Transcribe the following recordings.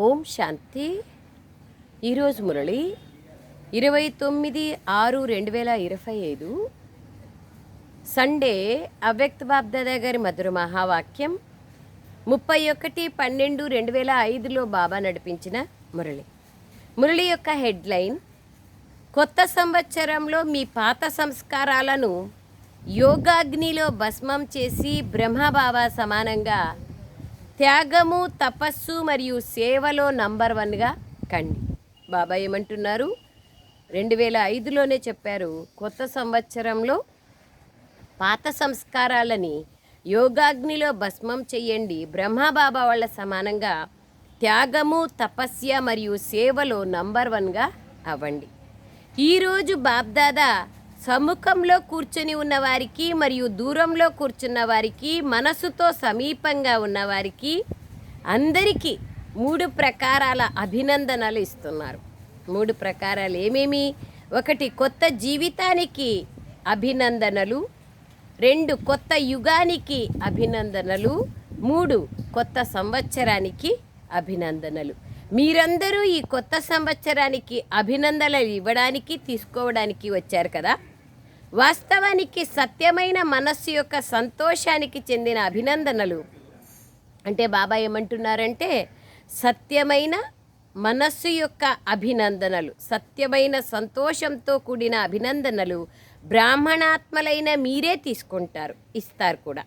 ఓం శాంతి. ఈరోజు మురళి 29/6/2025 సండే. అవ్యక్త బాబ్దాదా గారి మధుర మహావాక్యం 31/12/2005లో బాబా నడిపించిన మురళి యొక్క హెడ్లైన్: కొత్త సంవత్సరంలో మీ పాత సంస్కారాలను యోగాగ్నిలో భస్మం చేసి బ్రహ్మబాబా సమానంగా త్యాగము, తపస్సు మరియు సేవలో నంబర్ 1గా కండి. బాబా ఏమంటున్నారు? 2005లోనే చెప్పారు, కొత్త సంవత్సరంలో పాత సంస్కారాలని యోగాగ్నిలో భస్మం చెయ్యండి, బ్రహ్మబాబా వాళ్ళ సమానంగా త్యాగము, తపస్య మరియు సేవలో నంబర్ 1గా అవ్వండి. ఈరోజు బాబ్దాదా సముఖంలో కూర్చొని ఉన్నవారికి మరియు దూరంలో కూర్చున్న వారికి, మనసుతో సమీపంగా ఉన్నవారికి అందరికీ 3 ప్రకారాల అభినందనలు ఇస్తున్నారు. 3 ప్రకారాలు ఏమేమి? 1, కొత్త జీవితానికి అభినందనలు. 2, కొత్త యుగానికి అభినందనలు. 3, కొత్త సంవత్సరానికి అభినందనలు. మీరందరూ ఈ కొత్త సంవత్సరానికి అభినందనలు ఇవ్వడానికి, తీసుకోవడానికి వచ్చారు కదా. వాస్తవానికి సత్యమైన మనస్సు యొక్క సంతోషానికి చెందిన అభినందనలు అంటే బాబా ఏమంటున్నారంటే, సత్యమైన మనస్సు యొక్క అభినందనలు, సత్యమైన సంతోషంతో కూడిన అభినందనలు బ్రాహ్మణాత్మలైన మీరే తీసుకుంటారు, ఇస్తారు కూడా.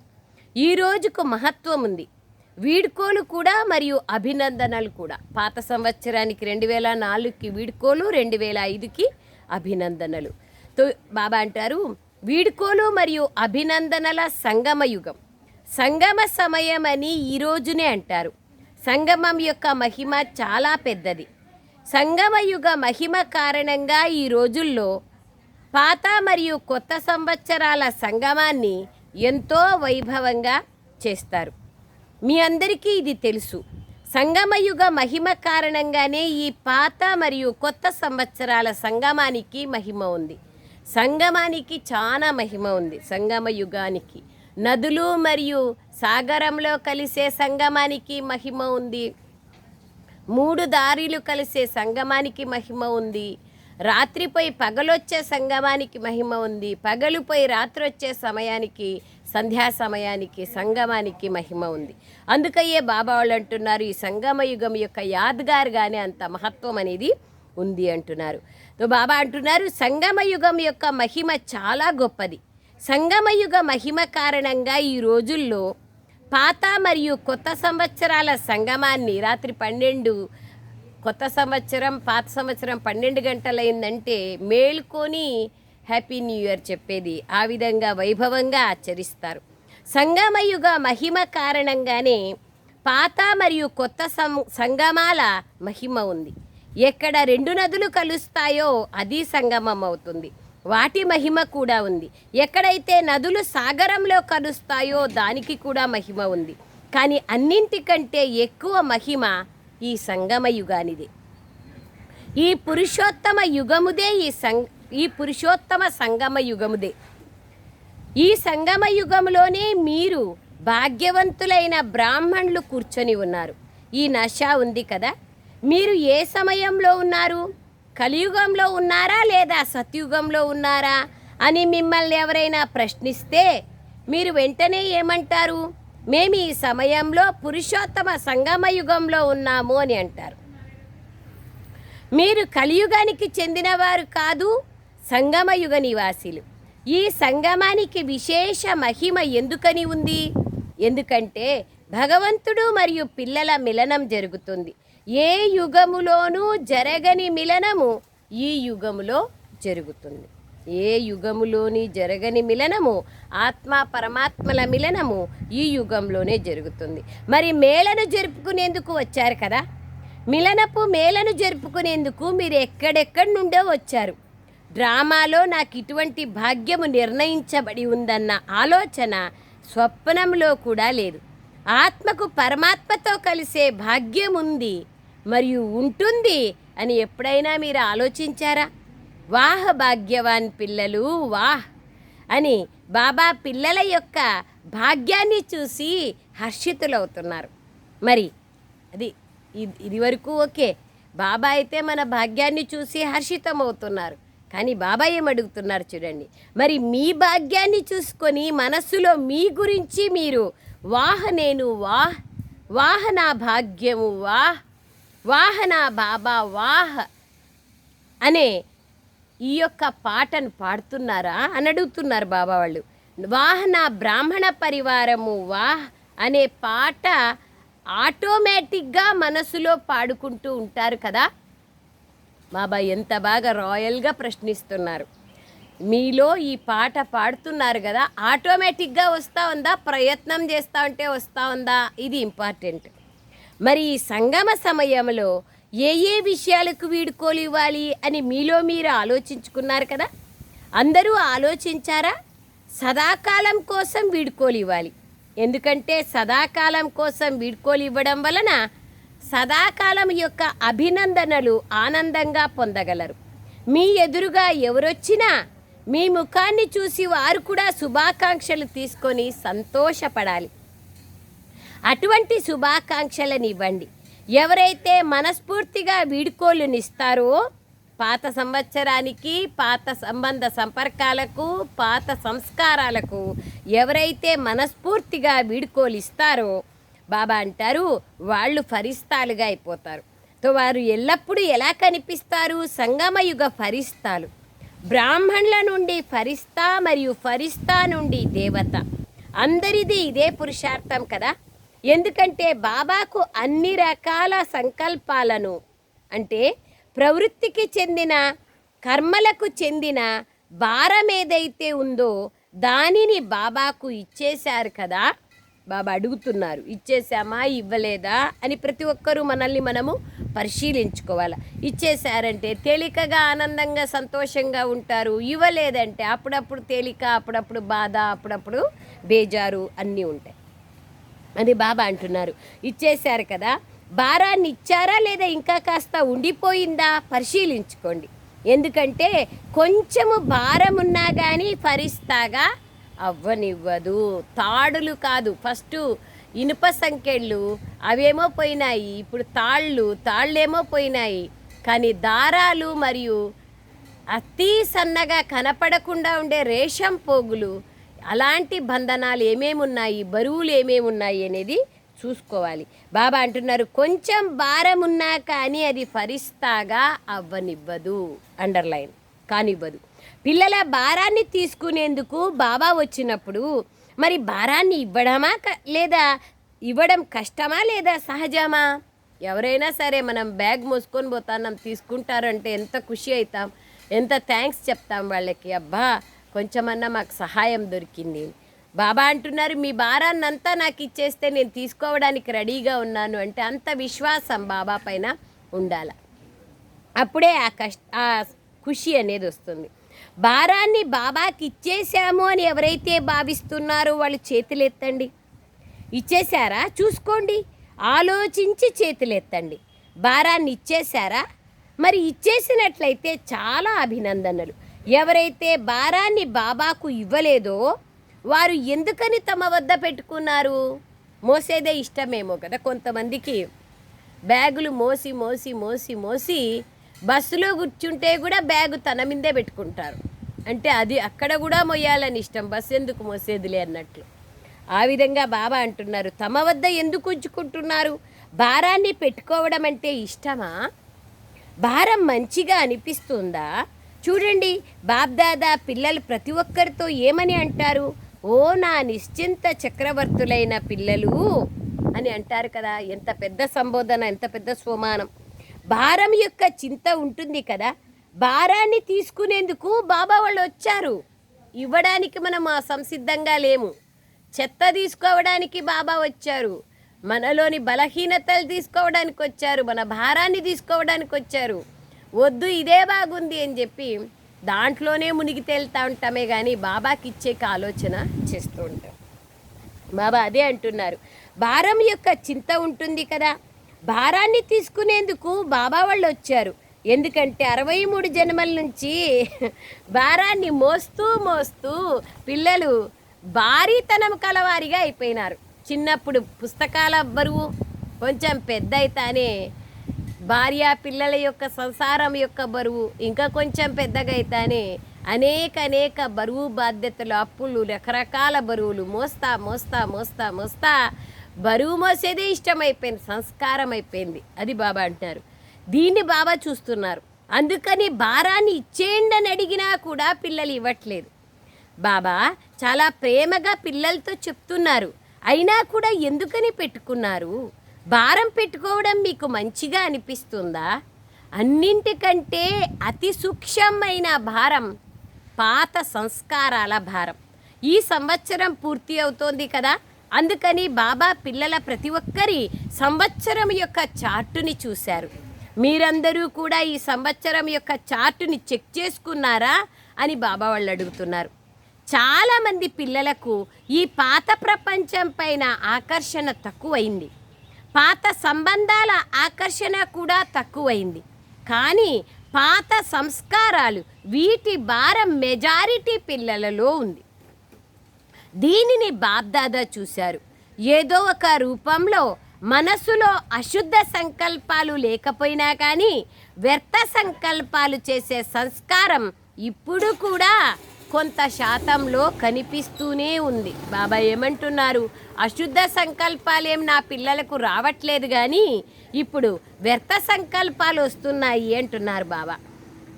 ఈ రోజుకు మహత్వం ఉంది. వీడ్కోలు కూడా మరియు అభినందనలు కూడా. పాత సంవత్సరానికి 2004కి వీడ్కోలు, 2005కి అభినందనలు. బాబా అంటారు, వీడ్కోలు మరియు అభినందనల సంగమ యుగం, సంగమ సమయం అని ఈ రోజునే అంటారు. సంగమం యొక్క మహిమ చాలా పెద్దది. సంగమ యుగ మహిమ కారణంగా ఈ రోజుల్లో పాత మరియు కొత్త సంవత్సరాల సంగమాన్ని ఎంతో వైభవంగా చేస్తారు. మీ అందరికీ ఇది తెలుసు. సంగమయుగ మహిమ కారణంగానే ఈ పాత మరియు కొత్త సంవత్సరాల సంగమానికి మహిమ ఉంది. సంగమానికి చాలా మహిమ ఉంది. సంగమ యుగానికి నదులు మరియు సాగరంలో కలిసే సంగమానికి మహిమ ఉంది. 3 దారిలు కలిసే సంగమానికి మహిమ ఉంది. రాత్రిపై పగలొచ్చే సంగమానికి మహిమ ఉంది. పగలుపై రాత్రి వచ్చే సమయానికి, సంధ్యా సమయానికి, సంగమానికి మహిమ ఉంది. అందుకయ్యే బాబా వాళ్ళు అంటున్నారు, ఈ సంగమ యుగం యొక్క యాద్గార్గానే అంత మహత్వం అనేది ఉంది అంటున్నారు. బాబా అంటున్నారు, సంగమ యుగం యొక్క మహిమ చాలా గొప్పది. సంగమ యుగ మహిమ కారణంగా ఈ రోజుల్లో పాత మరియు కొత్త సంవత్సరాల సంగమాన్ని రాత్రి 12, కొత్త సంవత్సరం పాత సంవత్సరం 12 గంటలైందంటే మేల్కొని హ్యాపీ న్యూ ఇయర్ చెప్పేది, ఆ విధంగా వైభవంగా ఆచరిస్తారు. సంగమయుగ మహిమ కారణంగానే పాత మరియు కొత్త సంగమాల మహిమ ఉంది. ఎక్కడ 2 నదులు కలుస్తాయో అది సంగమం అవుతుంది, వాటి మహిమ కూడా ఉంది. ఎక్కడైతే నదులు సాగరంలో కలుస్తాయో దానికి కూడా మహిమ ఉంది. కానీ అన్నింటికంటే ఎక్కువ మహిమ ఈ సంగమ యుగానిదే. ఈ పురుషోత్తమ యుగముదే, ఈ పురుషోత్తమ సంగమ యుగముదే. ఈ సంగమ యుగంలోనే మీరు భాగ్యవంతులైన బ్రాహ్మణులు కూర్చొని ఉన్నారు. ఈ నశ ఉంది కదా. మీరు ఏ సమయంలో ఉన్నారు? కలియుగంలో ఉన్నారా లేదా సత్యుగంలో ఉన్నారా అని మిమ్మల్ని ఎవరైనా ప్రశ్నిస్తే మీరు వెంటనే ఏమంటారు? మేము ఈ సమయంలో పురుషోత్తమ సంగమ యుగంలో ఉన్నాము అని అంటారు. మీరు కలియుగానికి చెందినవారు కాదు, సంగమయుగ నివాసులు. ఈ సంగమానికి విశేష మహిమ ఎందుకని ఉంది? ఎందుకంటే భగవంతుడు మరియు పిల్లల మిలనం జరుగుతుంది. ఏ యుగములోనూ జరగని మిలనము ఈ యుగములో జరుగుతుంది. ఏ యుగములోని జరగని మిలనము, ఆత్మ పరమాత్మల మిలనము ఈ యుగంలోనే జరుగుతుంది. మరి మేళను జరుపుకునేందుకు వచ్చారు కదా. మిలనపు మేళను జరుపుకునేందుకు మీరు ఎక్కడెక్కడి నుండో వచ్చారు. డ్రామాలో నాకు ఇటువంటి భాగ్యము నిర్ణయించబడి ఉందన్న ఆలోచన స్వప్నంలో కూడా లేదు. ఆత్మకు పరమాత్మతో కలిసే భాగ్యం ఉంది మరియు ఉంటుంది అని ఎప్పుడైనా మీరు ఆలోచించారా? వాహ్ భాగ్యవాన్ పిల్లలు, వాహ్ అని బాబా పిల్లల యొక్క భాగ్యాన్ని చూసి హర్షితులవుతున్నారు. మరి అది ఇది వరకు ఓకే. బాబా అయితే మన భాగ్యాన్ని చూసి హర్షితమవుతున్నారు. కానీ బాబా ఏమడుగుతున్నారు చూడండి, మరి మీ భాగ్యాన్ని చూసుకొని మనస్సులో మీ గురించి మీరు నేను వాహ నా భాగ్యము వాహ నా బాబా అనే ఈ యొక్క పాటను పాడుతున్నారా అని అడుగుతున్నారు బాబా వాళ్ళు. వాహన బ్రాహ్మణ పరివారము అనే పాట ఆటోమేటిక్గా మనసులో పాడుకుంటూ ఉంటారు కదా. బాబా ఎంత బాగా రాయల్గా ప్రశ్నిస్తున్నారు. మీలో ఈ పాట పాడుతున్నారు కదా, ఆటోమేటిక్గా వస్తూ ఉందా, ప్రయత్నం చేస్తూ ఉంటే వస్తూ ఉందా, ఇది ఇంపార్టెంట్. మరి ఈ సంగమ సమయంలో ఏ విషయాలకు వీడుకోలు ఇవ్వాలి అని మీలో మీరు ఆలోచించుకున్నారు కదా. అందరూ ఆలోచించారా? సదాకాలం కోసం వీడుకోలు ఇవ్వాలి. ఎందుకంటే సదాకాలం కోసం వీడుకోలు ఇవ్వడం వలన సదాకాలం యొక్క అభినందనలు ఆనందంగా పొందగలరు. మీ ఎదురుగా ఎవరొచ్చినా మీ ముఖాన్ని చూసి వారు కూడా శుభాకాంక్షలు తీసుకొని సంతోషపడాలి. అటువంటి శుభాకాంక్షలను ఇవ్వండి. ఎవరైతే మనస్ఫూర్తిగా వీడుకోలునిస్తారో పాత సంవత్సరానికి, పాత సంబంధ సంపర్కాలకు, పాత సంస్కారాలకు ఎవరైతే మనస్ఫూర్తిగా వీడుకోలు ఇస్తారో బాబా అంటారు వాళ్ళు ఫరిస్తాలుగా అయిపోతారు. వారు ఎల్లప్పుడూ ఎలా కనిపిస్తారు? సంగమయుగ ఫరిస్తాలు. బ్రాహ్మణుల నుండి ఫరిస్తా మరియు ఫరిస్తా నుండి దేవత. అందరిది ఇదే పురుషార్థం కదా. ఎందుకంటే బాబాకు అన్ని రకాల సంకల్పాలను, అంటే ప్రవృత్తికి చెందిన, కర్మలకు చెందిన భారం ఏదైతే ఉందో దానిని బాబాకు ఇచ్చేశారు కదా. బాబా అడుగుతున్నారు, ఇచ్చేసామా ఇవ్వలేదా అని ప్రతి ఒక్కరూ మనల్ని మనము పరిశీలించుకోవాలి. ఇచ్చేశారంటే తేలికగా ఆనందంగా సంతోషంగా ఉంటారు. ఇవ్వలేదంటే అప్పుడప్పుడు తేలిక, అప్పుడప్పుడు బాధ, అప్పుడప్పుడు బేజారు అన్నీ ఉంటాయి. అది బాబా అంటున్నారు. ఇచ్చేశారు కదా, భారాన్ని ఇచ్చారా లేదా ఇంకా కాస్త ఉండిపోయిందా పరిశీలించుకోండి. ఎందుకంటే కొంచెము భారం ఉన్నా కానీ ఫరిస్తాగా అవ్వనివ్వదు. తాడులు కాదు, ఫస్ట్ ఇనుప సంకెళ్ళు అవేమో పోయినాయి, ఇప్పుడు తాళ్ళేమో పోయినాయి. కానీ దారాలు మరియు అతి సన్నగా కనపడకుండా ఉండే రేషం పోగులు, అలాంటి బంధనాలు ఏమేమి ఉన్నాయి, బరువులు ఏమేమి ఉన్నాయి అనేది చూసుకోవాలి. బాబా అంటున్నారు కొంచెం భారం ఉన్నా కానీ అది ఫరిస్తాగా అవ్వనివ్వదు, అండర్లైన్ కానివ్వదు. పిల్లల భారాన్ని తీసుకునేందుకు బాబా వచ్చినప్పుడు మరి భారాన్ని ఇవ్వడమా లేదా ఇవ్వడం కష్టమా లేదా సహజమా? ఎవరైనా సరే మనం బ్యాగ్ మోసుకొని పోతాం, తీసుకుంటారంటే ఎంత ఖుషి అవుతాం, ఎంత థ్యాంక్స్ చెప్తాం వాళ్ళకి. అబ్బా కొంచెమన్నా మాకు సహాయం దొరికింది. బాబా అంటున్నారు మీ భారాన్నంతా నాకు ఇచ్చేస్తే నేను తీసుకోవడానికి రెడీగా ఉన్నాను అంటే అంత విశ్వాసం బాబా పైన ఉండాలి. అప్పుడే ఆ ఖుషి అనేది వస్తుంది. భారాన్ని బాబాకి ఇచ్చేసాము అని ఎవరైతే భావిస్తున్నారో వాళ్ళు చేతులెత్తండి. ఇచ్చేశారా చూసుకోండి, ఆలోచించి చేతులెత్తండి. భారాన్ని ఇచ్చేశారా? మరి ఇచ్చేసినట్లయితే చాలా అభినందనలు. ఎవరైతే భారాన్ని బాబాకు ఇవ్వలేదో వారు ఎందుకని తమ వద్ద పెట్టుకున్నారు? మోసేదే ఇష్టమేమో కదా. కొంతమందికి బ్యాగులు మోసి మోసి మోసి మోసి బస్సులో కూర్చుంటే కూడా బ్యాగు తన మీదే పెట్టుకుంటారు. అంటే అది అక్కడ కూడా మొయ్యాలని ఇష్టం, బస్సు ఎందుకు మోసేదిలే అన్నట్లు. ఆ విధంగా బాబా అంటున్నారు తమ వద్ద ఎందుకు ఉంచుకుంటున్నారు? భారాన్ని పెట్టుకోవడం అంటే ఇష్టమా? భారం మంచిగా అనిపిస్తుందా? చూడండి బాబ్దాదా పిల్లలు ప్రతి ఒక్కరితో ఏమని అంటారు? ఓ నా నిశ్చింత చక్రవర్తులైన పిల్లలు అని అంటారు కదా. ఎంత పెద్ద సంబోధన, ఎంత పెద్ద స్వమానం. భారం యొక్క చింత ఉంటుంది కదా. భారాన్ని తీసుకునేందుకు బాబా వాళ్ళు వచ్చారు. ఇవ్వడానికి మనం సంసిద్ధంగా లేము. చెత్త తీసుకోవడానికి బాబా వచ్చారు. మనలోని బలహీనతలు తీసుకోవడానికి వచ్చారు. మన భారాన్ని తీసుకోవడానికి వచ్చారు. వద్దు ఇదే బాగుంది అని చెప్పి దాంట్లోనే మునిగి తేలుతూ ఉంటామే కానీ బాబాకి ఇచ్చేక ఆలోచన చేస్తూ ఉంటాం. బాబా అదే అంటున్నారు భారం యొక్క చింత ఉంటుంది కదా. భారాన్ని తీసుకునేందుకు బాబా వాళ్ళు వచ్చారు. ఎందుకంటే 63 జన్మల నుంచి భారాన్ని మోస్తూ మోస్తూ పిల్లలు భారీతనం కలవారిగా అయిపోయినారు. చిన్నప్పుడు పుస్తకాల బరువు, కొంచెం పెద్ద అయితేనే భార్య పిల్లల యొక్క సంసారం యొక్క బరువు, ఇంకా కొంచెం పెద్దగా అయితేనే అనేక బరువు బాధ్యతలు, అప్పులు, రకరకాల బరువులు మోస్తా మోస్తా మోస్తా మోస్తా బరువు మోసేదే ఇష్టమైపోయింది, సంస్కారం అయిపోయింది. అది బాబా అంటున్నారు. దీన్ని బాబా చూస్తున్నారు. అందుకని భారాన్ని ఇచ్చేయండి అని అడిగినా కూడా పిల్లలు ఇవ్వట్లేదు. బాబా చాలా ప్రేమగా పిల్లలతో చెప్తున్నారు. అయినా కూడా ఎందుకని పెట్టుకున్నారు? భారం పెట్టుకోవడం మీకు మంచిగా అనిపిస్తుందా? అన్నింటికంటే అతి సూక్ష్మమైన భారం పాత సంస్కారాల భారం. ఈ సంవత్సరం పూర్తి అవుతోంది కదా, అందుకని బాబా పిల్లల ప్రతి ఒక్కరి సంవత్సరం యొక్క చార్టుని చూశారు. మీరందరూ కూడా ఈ సంవత్సరం యొక్క చార్టుని చెక్ చేసుకున్నారా అని బాబా వాళ్ళు అడుగుతున్నారు. చాలామంది పిల్లలకు ఈ పాత ప్రపంచం పైన ఆకర్షణ తక్కువైంది, పాత సంబంధాల ఆకర్షణ కూడా తక్కువైంది. కానీ పాత సంస్కారాలు, వీటి భారం మెజారిటీ పిల్లలలో ఉంది. దీనిని బాబ్దాదా చూశారు. ఏదో ఒక రూపంలో మనసులో అశుద్ధ సంకల్పాలు లేకపోయినా కానీ వ్యర్థ సంకల్పాలు చేసే సంస్కారం ఇప్పుడు కూడా కొంత శాతంలో కనిపిస్తూనే ఉంది. బాబా ఏమంటున్నారు? అశుద్ధ సంకల్పాలేం నా పిల్లలకు రావట్లేదు, కానీ ఇప్పుడు వ్యర్థ సంకల్పాలు వస్తున్నాయి అంటున్నారు బాబా.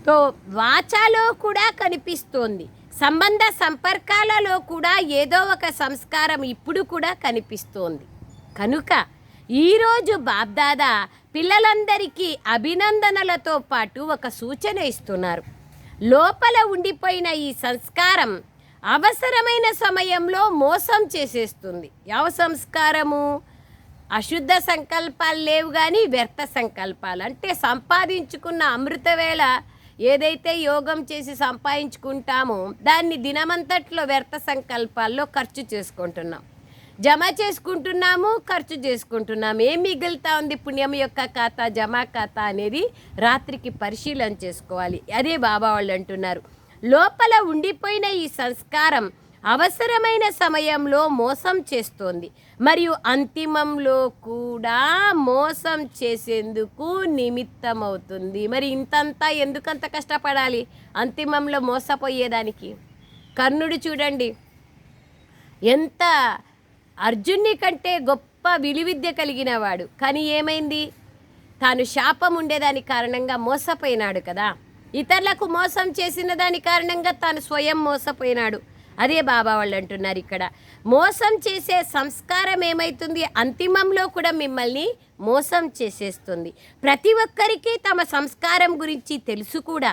తో వాచాలో కూడా కనిపిస్తోంది, సంబంధ సంపర్కాలలో కూడా ఏదో ఒక సంస్కారం ఇప్పుడు కూడా కనిపిస్తోంది. కనుక ఈరోజు బాబ్దాదా పిల్లలందరికీ అభినందనలతో పాటు ఒక సూచన ఇస్తున్నారు. లోపల ఉండిపోయిన ఈ సంస్కారం అవసరమైన సమయంలో మోసం చేసేస్తుంది. ಯಾವ సంస్కారము? అశుద్ధ సంకల్పాలు లేవు కానీ వ్యర్థ సంకల్పాలు. అంటే సంపాదించుకున్న అమృతవేళ ఏదైతే యోగం చేసి సంపాదించుకుంటామో దాన్ని దినమంతట్లో వ్యర్థ సంకల్పాల్లో ఖర్చు చేసుకుంటున్నాం, జమ చేసుకుంటున్నాము, ఖర్చు చేసుకుంటున్నాము. ఏం మిగులుతా ఉంది? పుణ్యం యొక్క ఖాతా, జమా ఖాతా అనేది రాత్రికి పరిశీలన చేసుకోవాలి. అదే బాబా వాళ్ళు అంటున్నారు. లోపల ఉండిపోయిన ఈ సంస్కారం అవసరమైన సమయంలో మోసం చేస్తోంది, మరియు అంతిమంలో కూడా మోసం చేసేందుకు నిమిత్తమవుతుంది. మరి ఇంతంతా ఎందుకంత కష్టపడాలి అంతిమంలో మోసపోయేదానికి? కర్ణుడు చూడండి, ఎంత అర్జున్ని కంటే గొప్ప విలువిద్య కలిగిన వాడు, కానీ ఏమైంది? తాను శాపం ఉండేదాని కారణంగా మోసపోయినాడు కదా. ఇతరులకు మోసం చేసిన దాని కారణంగా తాను స్వయం మోసపోయినాడు. అదే బాబా వాళ్ళు అంటున్నారు ఇక్కడ, మోసం చేసే సంస్కారం ఏమవుతుంది? అంతిమంలో కూడా మిమ్మల్ని మోసం చేసేస్తుంది. ప్రతి ఒక్కరికి తమ సంస్కారం గురించి తెలుసు కూడా,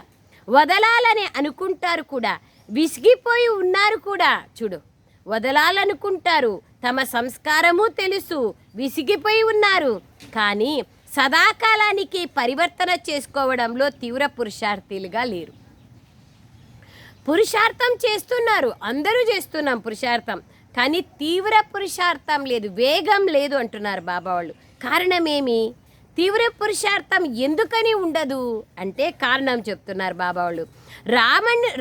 వదలాలని అనుకుంటారు కూడా, విసిగిపోయి ఉన్నారు కూడా. చూడు, వదలాలనుకుంటారు, తమ సంస్కారము తెలుసు, విసిగిపోయి ఉన్నారు, కానీ సదాకాలానికి పరివర్తన చేసుకోవడంలో తీవ్ర పురుషార్థులుగా లేరు. పురుషార్థం చేస్తున్నారు, అందరూ చేస్తున్నాం పురుషార్థం, కానీ తీవ్ర పురుషార్థం లేదు, వేగం లేదు అంటున్నారు బాబా వాళ్ళు. కారణమేమి? తీవ్ర పురుషార్థం ఎందుకని ఉండదు అంటే కారణం చెప్తున్నారు బాబా వాళ్ళు.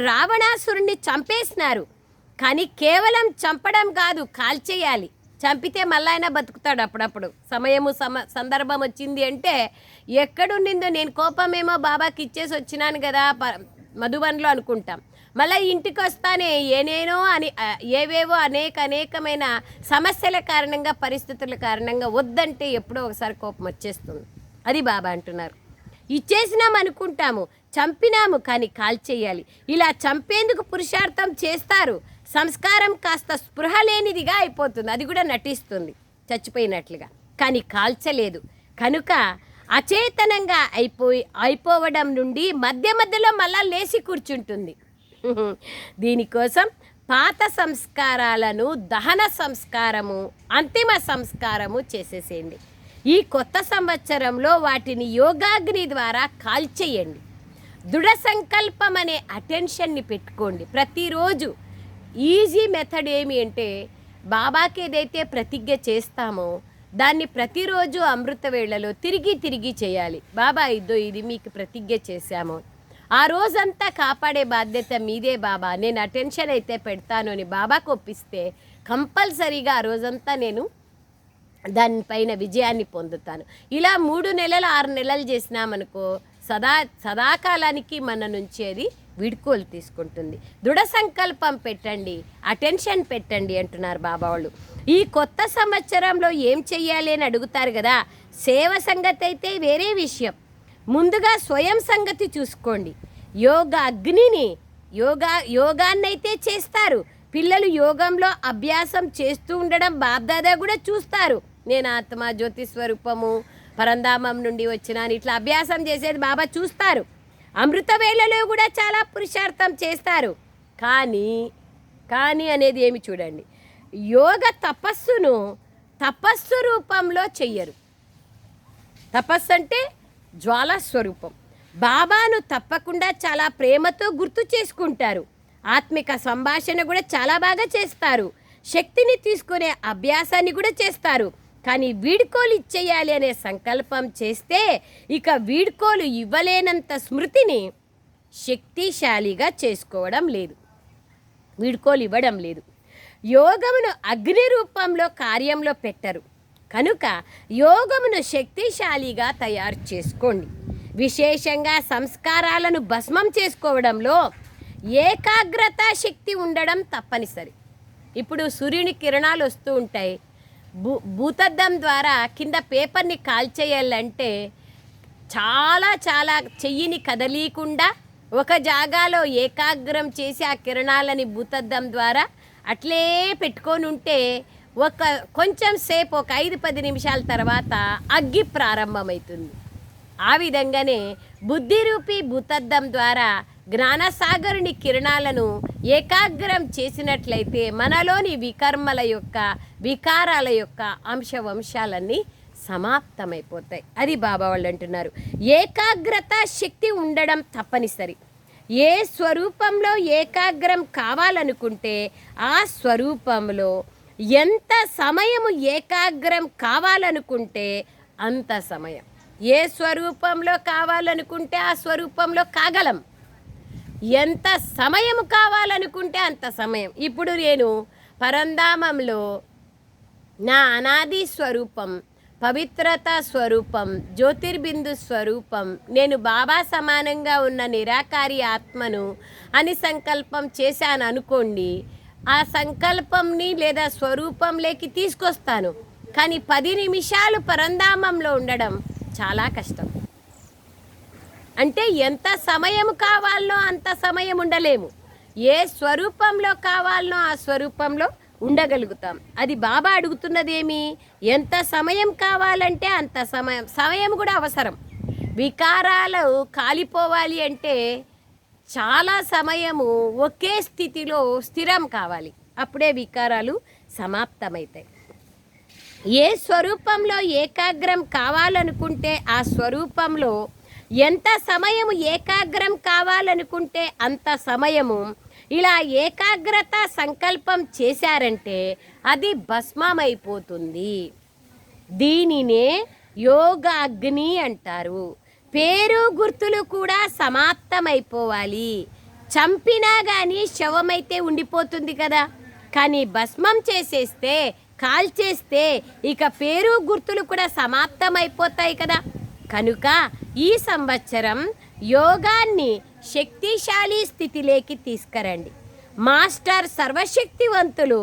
రావణాసురుణ్ణి చంపేసినారు, కానీ కేవలం చంపడం కాదు, కాల్చేయాలి. చంపితే మళ్ళీ ఆయన బతుకుతాడు. అప్పుడప్పుడు సందర్భం వచ్చింది అంటే ఎక్కడుండిందో, నేను కోపమేమో బాబాకి ఇచ్చేసి వచ్చినాను కదా మధుబన్లో అనుకుంటాం, మళ్ళీ ఇంటికి వస్తానే ఏవేవో అనేకమైన సమస్యల కారణంగా, పరిస్థితుల కారణంగా వద్దంటే ఎప్పుడో ఒకసారి కోపం వచ్చేస్తుంది. అది బాబా అంటున్నారు. ఇచ్చేసినాం అనుకుంటాము, చంపినాము, కానీ కాల్చేయాలి. ఇలా చంపేందుకు పురుషార్థం చేస్తారు, సంస్కారం కాస్త స్పృహ లేనిదిగా అయిపోతుంది, అది కూడా నటిస్తుంది చచ్చిపోయినట్లుగా, కానీ కాల్చలేదు. కనుక అచేతనంగా అయిపోవడం నుండి మధ్యలో మళ్ళా లేచి కూర్చుంటుంది. దీనికోసం పాత సంస్కారాలను దహన సంస్కారము, అంతిమ సంస్కారము చేసేసేయండి. ఈ కొత్త సంవత్సరంలో వాటిని యోగాగ్ని ద్వారా కాల్చేయండి. దృఢ సంకల్పం అనే అటెన్షన్ని పెట్టుకోండి ప్రతిరోజు. ఈజీ మెథడ్ ఏమి అంటే, బాబాకి ఏదైతే ప్రతిజ్ఞ చేస్తామో దాన్ని ప్రతిరోజు అమృత వేళలో తిరిగి చేయాలి. బాబా ఇది మీకు ప్రతిజ్ఞ చేశాము, ఆ రోజంతా కాపాడే బాధ్యత మీదే బాబా, నేను అటెన్షన్ అయితే పెడతాను అని బాబాకు ఒప్పిస్తే కంపల్సరీగా ఆ రోజంతా నేను దానిపైన విజయాన్ని పొందుతాను. ఇలా 3 నెలలు 6 నెలలు చేసినామనుకో సదాకాలానికి మన నుంచి అది వీడ్కోలు తీసుకుంటుంది. దృఢ సంకల్పం పెట్టండి, అటెన్షన్ పెట్టండి అంటున్నారు బాబా వాళ్ళు. ఈ కొత్త సంవత్సరంలో ఏం చెయ్యాలి అని అడుగుతారు కదా. సేవ సంగతి అయితే వేరే విషయం. ముందుగా స్వయం సంగతి చూసుకోండి. యోగాన్నైతే చేస్తారు పిల్లలు. యోగంలో అభ్యాసం చేస్తూ ఉండడం బాబ్దాదా కూడా చూస్తారు. నేను ఆత్మ జ్యోతి స్వరూపము పరంధామం నుండి వచ్చినాను ఇట్లా అభ్యాసం చేసేది బాబా చూస్తారు. అమృత వేళలో కూడా చాలా పురుషార్థం చేస్తారు. కానీ అనేది ఏమి చూడండి, యోగ తపస్సు రూపంలో చెయ్యరు. తపస్సు అంటే జ్వాల స్వరూపం. బాబాను తప్పకుండా చాలా ప్రేమతో గుర్తు చేసుకుంటారు. ఆత్మిక సంభాషణ కూడా చాలా బాగా చేస్తారు. శక్తిని తీసుకునే అభ్యాసాన్ని కూడా చేస్తారు. కానీ వీడ్కోలు ఇచ్చేయాలి అనే సంకల్పం చేస్తే ఇక వీడ్కోలు ఇవ్వలేనంత స్మృతిని శక్తిశాలిగా చేసుకోవడం లేదు, వీడ్కోలు ఇవ్వడం లేదు. యోగమును అగ్ని రూపంలో కార్యంలో పెట్టరు కనుక యోగమును శక్తిశాలిగా తయారు చేసుకోండి. విశేషంగా సంస్కారాలను భస్మం చేసుకోవడంలో ఏకాగ్రత శక్తి ఉండడం తప్పనిసరి. ఇప్పుడు సూర్యుని కిరణాలు వస్తూ ఉంటాయి. భూతద్దం ద్వారా కింద పేపర్ని కాల్చేయాలంటే చాలా చెయ్యిని కదలీకుండా ఒక జాగాలో ఏకాగ్రం చేసి ఆ కిరణాలని భూతద్దం ద్వారా అట్లే పెట్టుకొని ఉంటే కొంచెం సేపు ఒక 5-10 నిమిషాల తర్వాత అగ్గి ప్రారంభమవుతుంది. ఆ విధంగానే బుద్ధిరూపి భూతద్దం ద్వారా జ్ఞానసాగరుని కిరణాలను ఏకాగ్రం చేసినట్లయితే మనలోని వికారాల యొక్క అంశాలన్నీ సమాప్తమైపోతాయి. అది బాబా వాళ్ళు అంటున్నారు. ఏకాగ్రత శక్తి ఉండడం తప్పనిసరి. ఏ స్వరూపంలో ఏకాగ్రం కావాలనుకుంటే ఆ స్వరూపంలో ఎంత సమయము ఏకాగ్రం కావాలనుకుంటే అంత సమయం. ఏ స్వరూపంలో కావాలనుకుంటే ఆ స్వరూపంలో కాగలం. ఎంత సమయం కావాలనుకుంటే అంత సమయం. ఇప్పుడు నేను పరంధామంలో నా అనాది స్వరూపం, పవిత్రత స్వరూపం, జ్యోతిర్బిందు స్వరూపం, నేను బాబా సమానంగా ఉన్న నిరాకారి ఆత్మను అని సంకల్పం చేశాను అనుకోండి. ఆ సంకల్పంని లేదా స్వరూపంలోకి తీసుకొస్తాను. కానీ 10 నిమిషాలు పరంధామంలో ఉండడం చాలా కష్టం. అంటే ఎంత సమయం కావాలనో అంత సమయం ఉండలేము. ఏ స్వరూపంలో కావాలనో ఆ స్వరూపంలో ఉండగలుగుతాం. అది బాబా అడుగుతున్నదేమి, ఎంత సమయం కావాలంటే అంత సమయం కూడా అవసరం. వికారాలు కాలిపోవాలి అంటే చాలా సమయము ఒకే స్థితిలో స్థిరం కావాలి. అప్పుడే వికారాలు సమాప్తమవుతాయి. ఏ స్వరూపంలో ఏకాగ్రం కావాలనుకుంటే ఆ స్వరూపంలో ఎంత సమయము ఏకాగ్రం కావాలనుకుంటే అంత సమయము ఇలా ఏకాగ్రత సంకల్పం చేశారంటే అది భస్మమైపోతుంది. దీనినే యోగాగ్ని అంటారు. పేరు గుర్తులు కూడా సమాప్తమైపోవాలి. చంపినా కానీ శవమైతే ఉండిపోతుంది కదా. కానీ భస్మం చేసేస్తే, కాల్చేస్తే ఇక పేరు గుర్తులు కూడా సమాప్తమైపోతాయి కదా. కనుక ఈ సంవత్సరం యోగాన్ని శక్తిశాలి స్థితిలోకి తీసుకురండి. మాస్టర్ సర్వశక్తివంతులు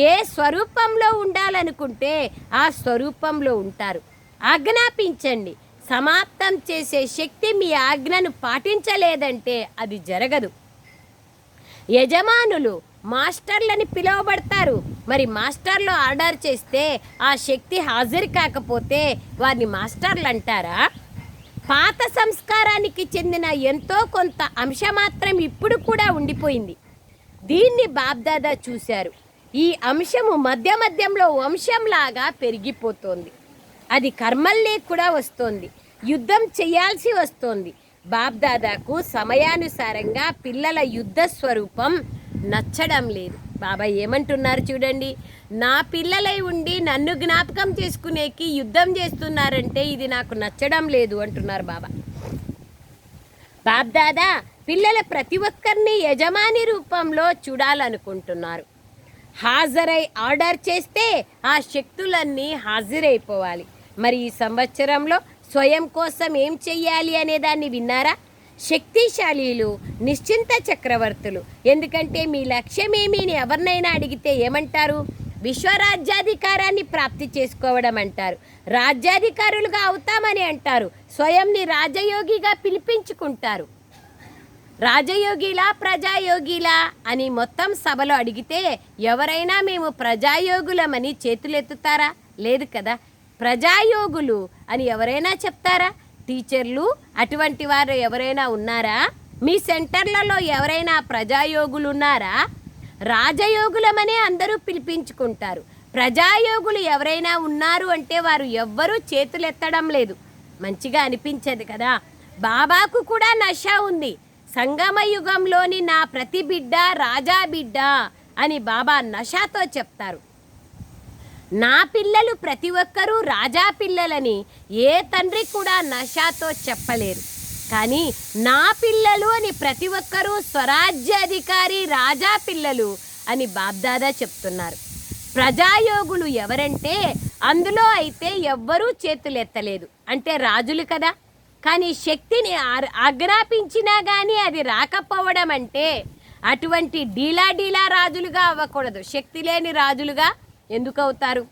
ఏ స్వరూపంలో ఉండాలనుకుంటే ఆ స్వరూపంలో ఉంటారు. ఆజ్ఞాపించండి. సమాప్తం చేసే శక్తి మీ ఆజ్ఞను పాటించలేదంటే అది జరగదు. యజమానులు మాస్టర్లని పిలువబడతారు. మరి మాస్టర్లు ఆర్డర్ చేస్తే ఆ శక్తి హాజరు కాకపోతే వారిని మాస్టర్లు అంటారా? పాత సంస్కారానికి చెందిన ఎంతో కొంత అంశం మాత్రం ఇప్పుడు కూడా ఉండిపోయింది. దీన్ని బాబ్దాదా చూశారు. ఈ అంశము మధ్యంలో వంశంలాగా పెరిగిపోతోంది. అది కర్మల్లే కూడా వస్తోంది. యుద్ధం చేయాల్సి వస్తోంది. బాబ్దాదాకు సమయానుసారంగా పిల్లల యుద్ధ స్వరూపం నచ్చడం లేదు. బాబా ఏమంటున్నారు చూడండి. నా పిల్లలై ఉండి నన్ను జ్ఞాపకం చేసుకునేకి యుద్ధం చేస్తున్నారంటే ఇది నాకు నచ్చడం లేదు అంటున్నారు బాబా. బాబ్దాదా పిల్లల ప్రతి ఒక్కరిని యజమాని రూపంలో చూడాలనుకుంటున్నారు. హాజరై ఆర్డర్ చేస్తే ఆ శక్తులన్నీ హాజరైపోవాలి. మరి ఈ సంవత్సరంలో స్వయం కోసం ఏం చెయ్యాలి అనే దాన్ని విన్నారా? శక్తిశాలీలు, నిశ్చింత చక్రవర్తులు. ఎందుకంటే మీ లక్ష్యం ఏమీ అని ఎవరినైనా అడిగితే ఏమంటారు? విశ్వరాజ్యాధికారాన్ని ప్రాప్తి చేసుకోవడం అంటారు. రాజ్యాధికారులుగా అవుతామని అంటారు. స్వయంని రాజయోగిగా పిలిపించుకుంటారు. రాజయోగిలా ప్రజాయోగిలా అని మొత్తం సభలో అడిగితే ఎవరైనా మేము ప్రజాయోగులమని చేతులెత్తుతారా? లేదు కదా. ప్రజాయోగులు అని ఎవరైనా చెప్తారా? టీచర్లు అటువంటి వారు ఎవరైనా ఉన్నారా? మీ సెంటర్లలో ఎవరైనా ప్రజాయోగులు ఉన్నారా? రాజయోగులమనే అందరూ పిలిపించుకుంటారు. ప్రజాయోగులు ఎవరైనా ఉన్నారు అంటే వారు ఎవ్వరూ చేతులెత్తడం లేదు. మంచిగా అనిపించదు కదా. బాబాకు కూడా నష ఉంది. సంగమ యుగంలోని నా ప్రతి బిడ్డ రాజా బిడ్డ అని బాబా నషాతో చెప్తారు. నా పిల్లలు ప్రతి ఒక్కరూ రాజా పిల్లలని ఏ తండ్రి కూడా నషాతో చెప్పలేరు. కానీ నా పిల్లలు అని ప్రతి ఒక్కరూ స్వరాజ్యాధికారి రాజా పిల్లలు అని బాబ్దాదా చెప్తున్నారు. ప్రజాయోగులు ఎవరంటే అందులో అయితే ఎవ్వరూ చేతులెత్తలేదు. అంటే రాజులు కదా. కానీ శక్తిని ఆజ్ఞాపించినా కానీ అది రాకపోవడం అంటే అటువంటి డీలా రాజులుగా అవ్వకూడదు. శక్తి లేని రాజులుగా ఎందుకు అవుతారు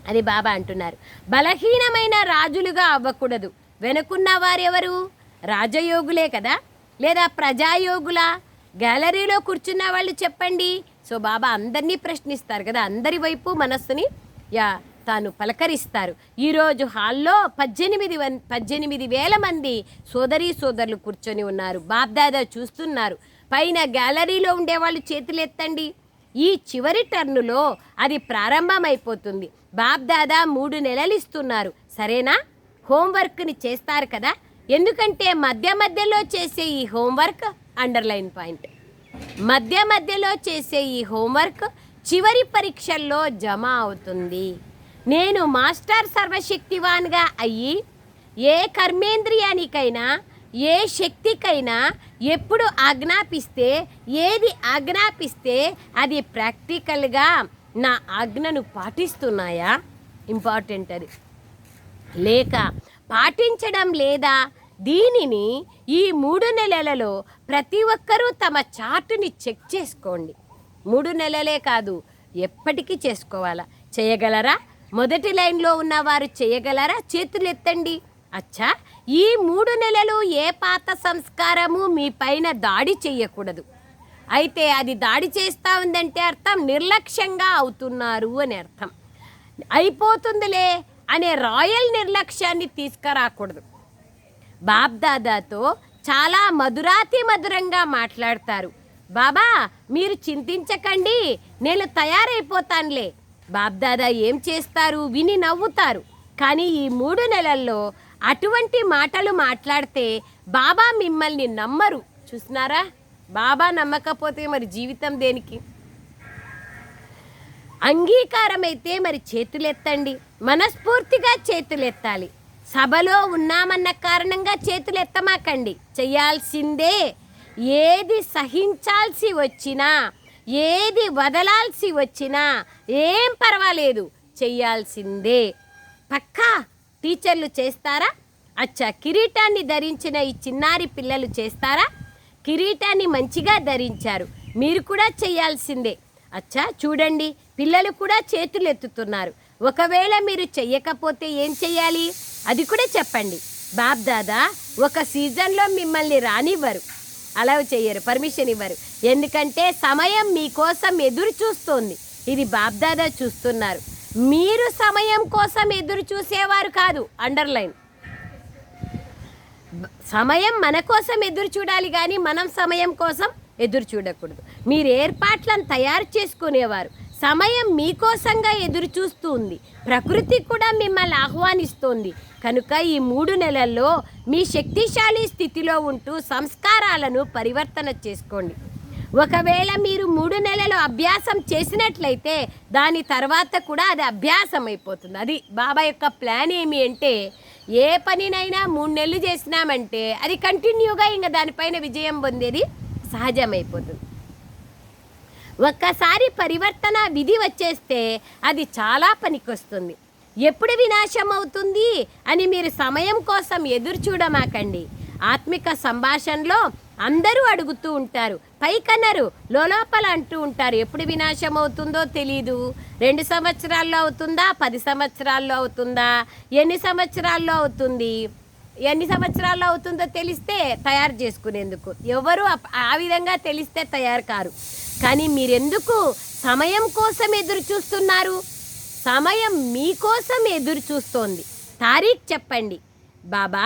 అని బాబా అంటున్నారు. బలహీనమైన రాజులుగా అవ్వకూడదు. వెనుకున్న వారెవరు? రాజయోగులే కదా, లేదా ప్రజాయోగులా? గ్యాలరీలో కూర్చున్న వాళ్ళు చెప్పండి. సో బాబా అందరినీ ప్రశ్నిస్తారు కదా, అందరి వైపు మనస్సుని తాను పలకరిస్తారు. ఈరోజు హాల్లో 18,000 మంది సోదరులు కూర్చొని ఉన్నారు. బాబ్దాదా చూస్తున్నారు. పైన గ్యాలరీలో ఉండేవాళ్ళు చేతులు ఎత్తండి. ఈ చివరి టర్నులో అది ప్రారంభమైపోతుంది. బాబ్దాదా 3 నెలలు ఇస్తున్నారు. సరేనా? హోంవర్క్ని చేస్తారు కదా. ఎందుకంటే మధ్యలో చేసే ఈ హోంవర్క్ అండర్లైన్ పాయింట్. మధ్యలో చేసే ఈ హోంవర్క్ చివరి పరీక్షల్లో జమ అవుతుంది. నేను మాస్టర్ సర్వశక్తివాన్గా అయ్యి ఏ కర్మేంద్రియానికైనా ఏ శక్తికైనా ఎప్పుడు ఏది ఆజ్ఞాపిస్తే అది ప్రాక్టికల్గా నా ఆజ్ఞను పాటిస్తున్నాయా? ఇంపార్టెంట్ అది. లేక పాటించడం లేదా? దీనిని ఈ 3 నెలలలో ప్రతి ఒక్కరూ తమ చార్టుని చెక్ చేసుకోండి. 3 నెలలే కాదు, ఎప్పటికీ చేసుకోవాలా? చేయగలరా? మొదటి లైన్లో ఉన్నవారు చేయగలరా? చేతులు ఎత్తండి. అచ్చా, ఈ 3 నెలలు ఏ పాత సంస్కారము మీ పైన దాడి చెయ్యకూడదు. అయితే అది దాడి చేస్తూ ఉందంటే అర్థం నిర్లక్ష్యంగా అవుతున్నారు అని అర్థం. అయిపోతుందిలే అనే రాయల్ నిర్లక్ష్యాన్ని తీసుకురాకూడదు. బాబ్దాదాతో చాలా మధురాతి మధురంగా మాట్లాడతారు. బాబా మీరు చింతించకండి, నేను తయారైపోతానులే. బాబ్దాదా ఏం చేస్తారు? విని నవ్వుతారు. కానీ ఈ 3 నెలల్లో అటువంటి మాటలు మాట్లాడితే బాబా మిమ్మల్ని నమ్మరు. చూస్తున్నారా? బాబా నమ్మకపోతే మరి జీవితం దేనికి? అంగీకారం అయితే మరి చేతులెత్తండి. మనస్ఫూర్తిగా చేతులెత్తాలి. సభలో ఉన్నామన్న కారణంగా చేతులెత్తమాకండి. చెయ్యాల్సిందే. ఏది సహించాల్సి వచ్చినా, ఏది వదలాల్సి వచ్చినా ఏం పర్వాలేదు, చెయ్యాల్సిందే. పక్కా టీచర్లు చేస్తారా? అచ్చా, కిరీటాన్ని ధరించిన ఈ చిన్నారి పిల్లలు చేస్తారా? కిరీటాన్ని మంచిగా ధరించారు, మీరు కూడా చెయ్యాల్సిందే. అచ్చా చూడండి, పిల్లలు కూడా చేతులు ఎత్తుతున్నారు. ఒకవేళ మీరు చెయ్యకపోతే ఏం చెయ్యాలి అది కూడా చెప్పండి. బాబ్దాదా ఒక సీజన్లో మిమ్మల్ని రానివ్వరు, అలా చెయ్యరు, పర్మిషన్ ఇవ్వరు. ఎందుకంటే సమయం మీకోసం ఎదురు చూస్తోంది. ఇది బాబ్దాదా చూస్తున్నారు. మీరు సమయం కోసం ఎదురు చూసేవారు కాదు. అండర్లైన్. సమయం మన కోసం ఎదురు చూడాలి కానీ మనం సమయం కోసం ఎదురు చూడకూడదు. మీరు ఏర్పాట్లను తయారు చేసుకునేవారు. సమయం మీకోసంగా ఎదురు చూస్తూ ఉంది. ప్రకృతి కూడా మిమ్మల్ని ఆహ్వానిస్తోంది. కనుక ఈ 3 నెలల్లో మీ శక్తిశాలి స్థితిలో ఉంటూ సంస్కారాలను పరివర్తన చేసుకోండి. ఒకవేళ మీరు 3 నెలలు అభ్యాసం చేసినట్లయితే దాని తర్వాత కూడా అది అభ్యాసం అయిపోతుంది. అది బాబా యొక్క ప్లాన్. ఏమి అంటే ఏ పనినైనా 3 నెలలు చేసినామంటే అది కంటిన్యూగా ఇంకా దానిపైన విజయం పొందేది సహజమైపోతుంది. ఒక్కసారి పరివర్తన విధి వచ్చేస్తే అది చాలా పనికొస్తుంది. ఎప్పుడు వినాశం అవుతుంది అని మీరు సమయం కోసం ఎదురు చూడమాకండి. ఆత్మిక సంభాషణలో అందరూ అడుగుతూ ఉంటారు, పైకన్నరు లోపల అంటూ ఉంటారు, ఎప్పుడు వినాశం అవుతుందో తెలీదు. 2 సంవత్సరాల్లో అవుతుందా, 10 సంవత్సరాల్లో అవుతుందా, ఎన్ని సంవత్సరాల్లో అవుతుంది, ఎన్ని సంవత్సరాల్లో అవుతుందో తెలిస్తే తయారు చేసుకునేందుకు ఎవరు ఆ విధంగా తెలిస్తే తయారు కారు. కానీ మీరెందుకు సమయం కోసం ఎదురు చూస్తున్నారు? సమయం మీకోసం ఎదురు చూస్తోంది. తారీఖు చెప్పండి, బాబా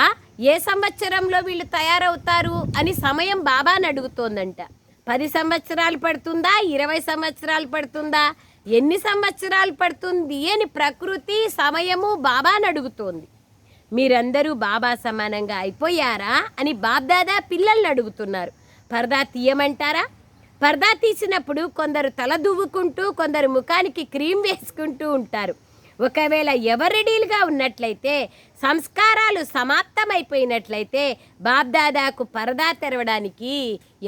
ఏ సంవత్సరంలో వీళ్ళు తయారవుతారు అని సమయం బాబాని అడుగుతోందంట. 10 సంవత్సరాలు పడుతుందా, 20 సంవత్సరాలు పడుతుందా, ఎన్ని సంవత్సరాలు పడుతుంది అని ప్రకృతి సమయము బాబాని అడుగుతోంది. మీరందరూ బాబా సమానంగా అయిపోయారా అని బాబ్దాదా పిల్లల్ని అడుగుతున్నారు. పరదా తీయమంటారా? పరదా తీసినప్పుడు కొందరు తల దువ్వుకుంటూ, కొందరు ముఖానికి క్రీమ్ వేసుకుంటూ ఉంటారు. ఒకవేళ ఎవరెడీలుగా ఉన్నట్లయితే, సంస్కారాలు సమాప్తమైపోయినట్లయితే బాబ్దాదాకు పరదా తెరవడానికి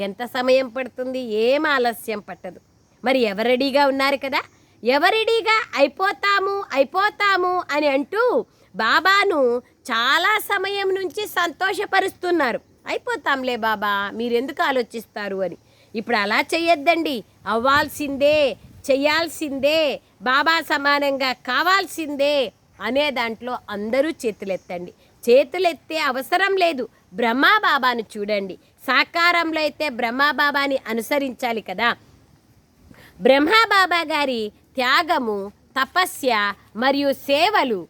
ఎంత సమయం పడుతుంది? ఏం ఆలస్యం పట్టదు. మరి ఎవరెడీగా ఉన్నారు కదా, ఎవరెడీగా అయిపోతాము అని అంటూ బాబాను చాలా సమయం నుంచి సంతోషపరుస్తున్నారు. అయిపోతాంలే బాబా, మీరెందుకు ఆలోచిస్తారు అని. ఇప్పుడు అలా చెయ్యొద్దండి, అవ్వాల్సిందే, చెయ్యాల్సిందే, బాబా సమానంగా కావాల్సిందే అనే దాంట్లో అందరూ చేతులెత్తండి. చేతులెత్తే అవసరం లేదు. బ్రహ్మాబాబాను చూడండి. సాకారంలో అయితే బ్రహ్మాబాబాని అనుసరించాలి కదా. బ్రహ్మాబాబా గారి త్యాగము, తపస్య మరియు సేవలు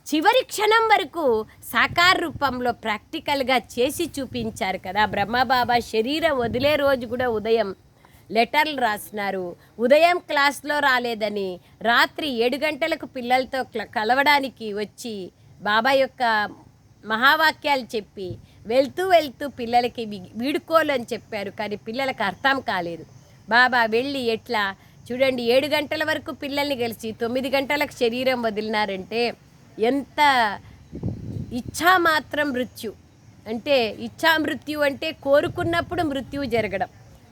చివరి క్షణం వరకు సాకార రూపంలో ప్రాక్టికల్గా చేసి చూపించారు కదా. బ్రహ్మబాబా శరీరం వదిలే రోజు కూడా ఉదయం లెటర్లు రాసినారు. ఉదయం క్లాస్లో రాలేదని రాత్రి 7 గంటలకు పిల్లలతో కలవడానికి వచ్చి బాబా యొక్క మహావాక్యాలు చెప్పి వెళ్తూ పిల్లలకి వీడుకోలు అని చెప్పారు. కానీ పిల్లలకు అర్థం కాలేదు. బాబా వెళ్ళి ఎట్లా చూడండి 7 గంటల వరకు పిల్లల్ని కలిసి 9 గంటలకు శరీరం వదిలినారంటే ఎంత ఇచ్ఛామాత్రం మృత్యు అంటే, ఇచ్ఛామృత్యు అంటే కోరుకున్నప్పుడు మృత్యువు జరగడం.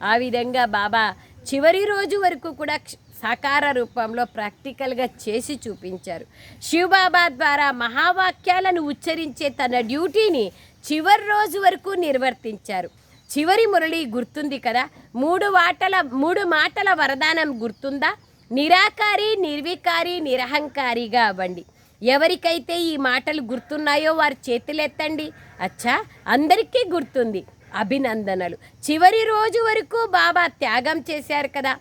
ఆ విధంగా బాబా చివరి రోజు వరకు కూడా సాకార రూపంలో ప్రాక్టికల్గా చేసి చూపించారు. శివబాబా ద్వారా మహావాక్యాలను ఉచ్చరించే తన డ్యూటీని చివరి రోజు వరకు నిర్వర్తించారు. చివరి మురళి గుర్తుంది కదా, 3 మాటల వరదానం గుర్తుందా? నిరాకారి, నిర్వికారి, నిరహంకారిగా అవ్వండి. ఎవరికైతే ఈ మాటలు గుర్తున్నాయో వారు చేతులెత్తండి. అచ్చా, అందరికీ గుర్తుంది, అభినందనలు. చివరి రోజు వరకు బాబా త్యాగం చేశారు కదా.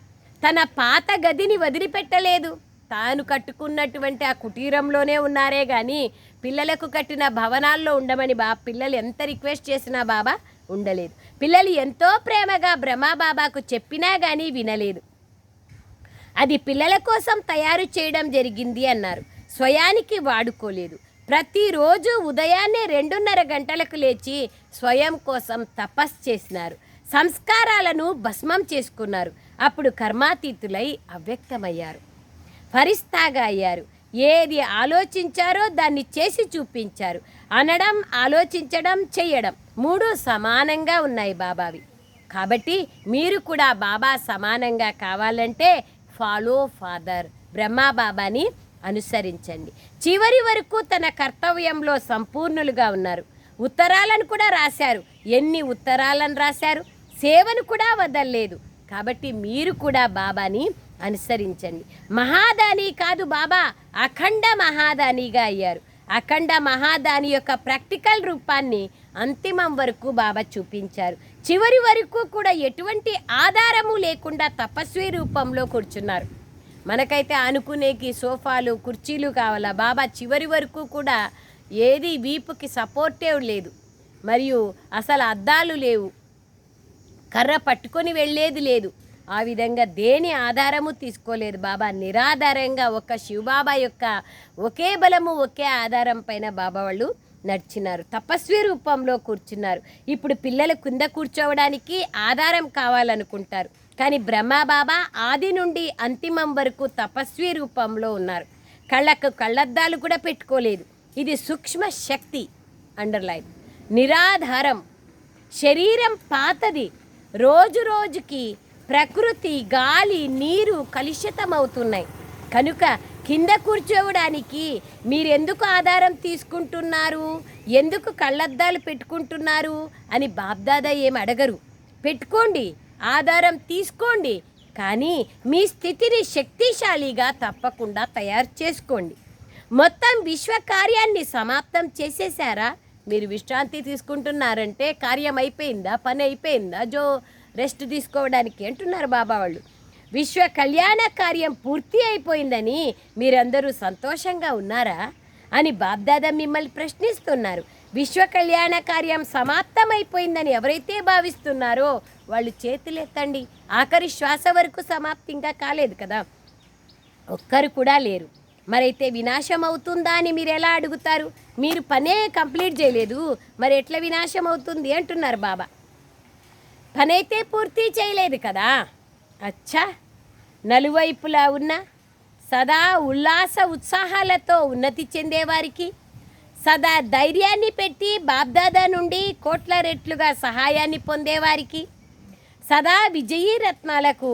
తన పాత గదిని వదిలిపెట్టలేదు. తాను కట్టుకున్నటువంటి ఆ కుటీరంలోనే ఉన్నారే కానీ పిల్లలకు కట్టిన భవనాల్లో ఉండమని పిల్లలు ఎంత రిక్వెస్ట్ చేసినా బాబా ఉండలేదు. పిల్లలు ఎంతో ప్రేమగా బ్రహ్మబాబాకు చెప్పినా కానీ వినలేదు. అది పిల్లల కోసం తయారు చేయడం జరిగింది అన్నారు. స్వయానికి వాడుకోలేదు. ప్రతిరోజు ఉదయాన్నే 2:30 గంటలకు లేచి స్వయం కోసం తపస్సు చేసినారు. సంస్కారాలను భస్మం చేసుకున్నారు. అప్పుడు కర్మాతీతులై అవ్యక్తమయ్యారు. ఫరిస్తాగా అయ్యారు. ఏది ఆలోచించారో దాన్ని చేసి చూపించారు. అనడం, ఆలోచించడం, చెయ్యడం 3 సమానంగా ఉన్నాయి బాబావి. కాబట్టి మీరు కూడా బాబా సమానంగా కావాలంటే ఫాలో ఫాదర్ బ్రహ్మబాబాని అనుసరించండి. చివరి వరకు తన కర్తవ్యంలో సంపూర్ణులుగా ఉన్నారు. ఉత్తరాలను కూడా రాశారు. ఎన్ని ఉత్తరాలను రాశారు! సేవను కూడా వదలలేదు. కాబట్టి మీరు కూడా బాబాని అనుసరించండి. మహాదాని కాదు బాబా, అఖండ మహాదానిగా అయ్యారు. అఖండ మహాదాని యొక్క ప్రాక్టికల్ రూపాన్ని అంతిమం వరకు బాబా చూపించారు. చివరి వరకు కూడా ఎటువంటి ఆధారము లేకుండా తపస్వి రూపంలో కూర్చున్నారు. మనకైతే అనుకునేకి సోఫాలు, కుర్చీలు కావాలా. బాబా చివరి వరకు కూడా ఏది వీపుకి సపోర్టివ్ లేదు, మరియు అసలు అద్దాలు లేవు, కర్ర పట్టుకొని వెళ్ళేది లేదు. ఆ విధంగా దేని ఆధారము తీసుకోలేదు. బాబా నిరాధారంగా ఒక శివబాబా యొక్క ఒకే బలము, ఒకే ఆధారం పైన బాబా వాళ్ళు నడిచినారు. తపస్వి రూపంలో కూర్చున్నారు. ఇప్పుడు పిల్లలు కింద కూర్చోవడానికి ఆధారం కావాలనుకుంటారు. కానీ బ్రహ్మబాబా ఆది నుండి అంతిమం వరకు తపస్వి రూపంలో ఉన్నారు. కళ్ళకు కళ్ళద్దాలు కూడా పెట్టుకోలేదు. ఇది సూక్ష్మ శక్తి. అండర్లైన్. నిరాధారం. శరీరం పాతది, రోజు రోజుకి ప్రకృతి, గాలి, నీరు కలుషితమవుతున్నాయి. కనుక కింద కూర్చోవడానికి మీరెందుకు ఆధారం తీసుకుంటున్నారు, ఎందుకు కళ్ళద్దాలు పెట్టుకుంటున్నారు అని బాబ్దాదా ఏం అడగరు. పెట్టుకోండి, ఆధారం తీసుకోండి, కానీ మీ స్థితిని శక్తిశాలిగా తప్పకుండా తయారు చేసుకోండి. మొత్తం విశ్వ కార్యాన్ని సమాప్తం చేసేసారా? మీరు విశ్రాంతి తీసుకుంటున్నారంటే కార్యం అయిపోయిందా, పని అయిపోయిందా, రెస్ట్ తీసుకోవడానికి అంటున్నారు బాబా వాళ్ళు. విశ్వ కళ్యాణ కార్యం పూర్తి అయిపోయిందని మీరందరూ సంతోషంగా ఉన్నారా అని బాబ్దాదా మిమ్మల్ని ప్రశ్నిస్తున్నారు. విశ్వ కళ్యాణ కార్యం సమాప్తమైపోయిందని ఎవరైతే భావిస్తున్నారో వాళ్ళు చేతులెత్తండి. ఆఖరి శ్వాస వరకు సమాప్తి ఇంకా కాలేదు కదా, ఒక్కరు కూడా లేరు. మరైతే వినాశం అవుతుందా అని మీరు ఎలా అడుగుతారు? మీరు పనే కంప్లీట్ చేయలేదు, మరి ఎట్లా వినాశం అవుతుంది అంటున్నారు బాబా. పనైతే పూర్తి చేయలేదు కదా. అచ్చా, నలువైపులా ఉన్న సదా ఉల్లాస ఉత్సాహాలతో ఉన్నతి చెందేవారికి, సదా ధైర్యాన్ని పెట్టి బాబ్దాదా నుండి కోట్ల రెట్లుగా సహాయాన్ని పొందేవారికి, సదా విజయీ రత్నాలకు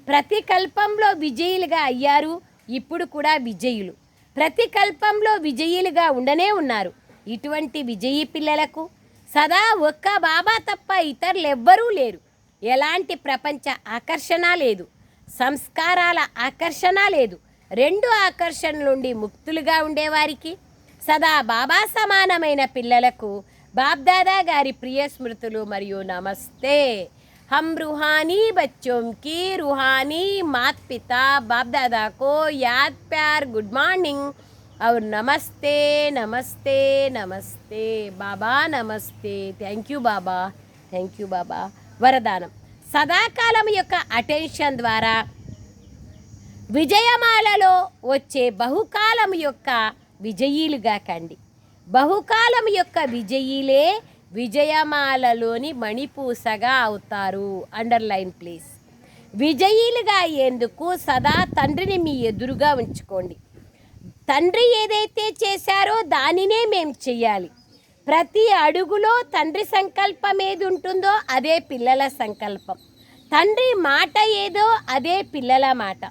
ప్రతి కల్పంలో విజయులుగా అయ్యారు, ఇప్పుడు కూడా విజయులు, ప్రతి కల్పంలో విజయులుగా ఉండనే ఉన్నారు. ఇటువంటి విజయీ పిల్లలకు సదా ఒక్క బాబా తప్ప ఇతరులు ఎవ్వరూ లేరు. ఎలాంటి ప్రపంచ ఆకర్షణ లేదు, సంస్కారాల ఆకర్షణ లేదు. రెండు ఆకర్షణ నుండి ముక్తులుగా ఉండేవారికి, సదా బాబా సమానమైన పిల్లలకు బాబ్దాదా గారి ప్రియ స్మృతులు మరియు నమస్తే. हम रूहानी बच्चों की रूहानी माता पिता बाप दादा को याद प्यार गुड मॉर्निंग और नमस्ते नमस्ते नमस्ते बाबा नमस्ते. Thank you Baba, thank you Baba. వరదానం: సదాకాలం యొక్క అటెన్షన్ ద్వారా విజయమాలలో వచ్చే బహుకాలం యొక్క విజయీలుగా కండి. బహుకాలం యొక్క విజయీలే విజయమాలలోని మణిపూసగా అవుతారు. Underline please. విజయీలుగా అయ్యేందుకు సదా తండ్రిని మీ ఎదురుగా ఉంచుకోండి. తండ్రి ఏదైతే చేశారో దానినే మేము చెయ్యాలి. ప్రతి అడుగులో తండ్రి సంకల్పం ఏది ఉంటుందో అదే పిల్లల సంకల్పం. తండ్రి మాట ఏదో అదే పిల్లల మాట.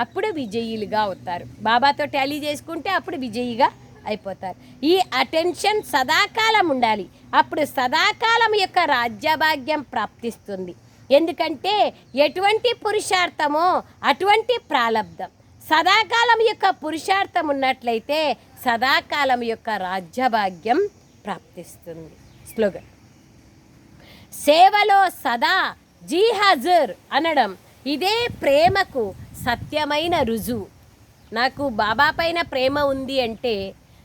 అప్పుడు విజయీలుగా అవుతారు. బాబాతో టాలీ చేసుకుంటే అప్పుడు విజయిగా అయిపోతారు. ఈ అటెన్షన్ సదాకాలం ఉండాలి. అప్పుడు సదాకాలం యొక్క రాజ్యభాగ్యం ప్రాప్తిస్తుంది. ఎందుకంటే ఎటువంటి పురుషార్థమో అటువంటి ప్రాలబ్ధం. సదాకాలం యొక్క పురుషార్థం ఉన్నట్లయితే సదాకాలం యొక్క రాజ్యభాగ్యం ప్రాప్తిస్తుంది. స్లోగన్: సేవలో సదా జీ హజూర్ అనడం ఇదే ప్రేమకు సత్యమైన రుజువు. నాకు బాబా పైన ప్రేమ ఉంది అంటే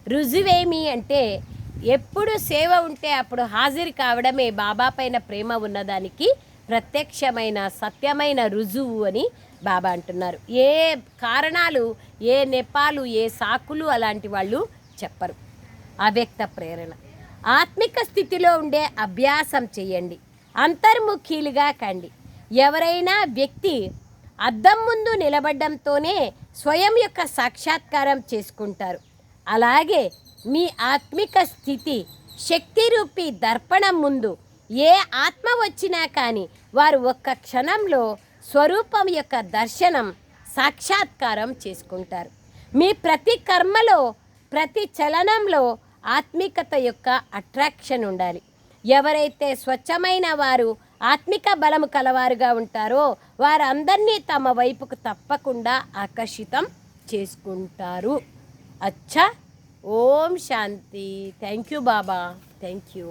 రుజువేమి అంటే ఎప్పుడు సేవ ఉంటే అప్పుడు హాజరు కావడమే బాబా పైన ప్రేమ ఉన్నదానికి ప్రత్యక్షమైన సత్యమైన రుజువు అని బాబా అంటున్నారు. ఏ కారణాలు, ఏ నెపాలు, ఏ సాకులు అలాంటి వాళ్ళు చెప్పరు. అవ్యక్త ప్రేరణ: ఆత్మిక స్థితిలో ఉండే అభ్యాసం చేయండి. అంతర్ముఖీలుగా కండి. ఎవరైనా వ్యక్తి అద్దం ముందు నిలబడ్డంతోనే స్వయం యొక్క సాక్షాత్కారం చేసుకుంటారు. అలాగే మీ ఆత్మిక స్థితి శక్తి రూపీ దర్పణం ముందు ఏ ఆత్మ వచ్చినా కానీ వారు ఒక్క క్షణంలో స్వరూపం యొక్క దర్శనం సాక్షాత్కారం చేసుకుంటారు. మీ ప్రతి కర్మలో, ప్రతి చలనంలో ఆత్మికత యొక్క అట్రాక్షన్ ఉండాలి. ఎవరైతే స్వచ్ఛమైన వారు, ఆత్మిక బలము కలవారుగా ఉంటారో వారందరినీ తమ వైపుకు తప్పకుండా ఆకర్షితం చేసుకుంటారు. అచ్చా, ఓం శాంతి. Thank you Baba, thank you.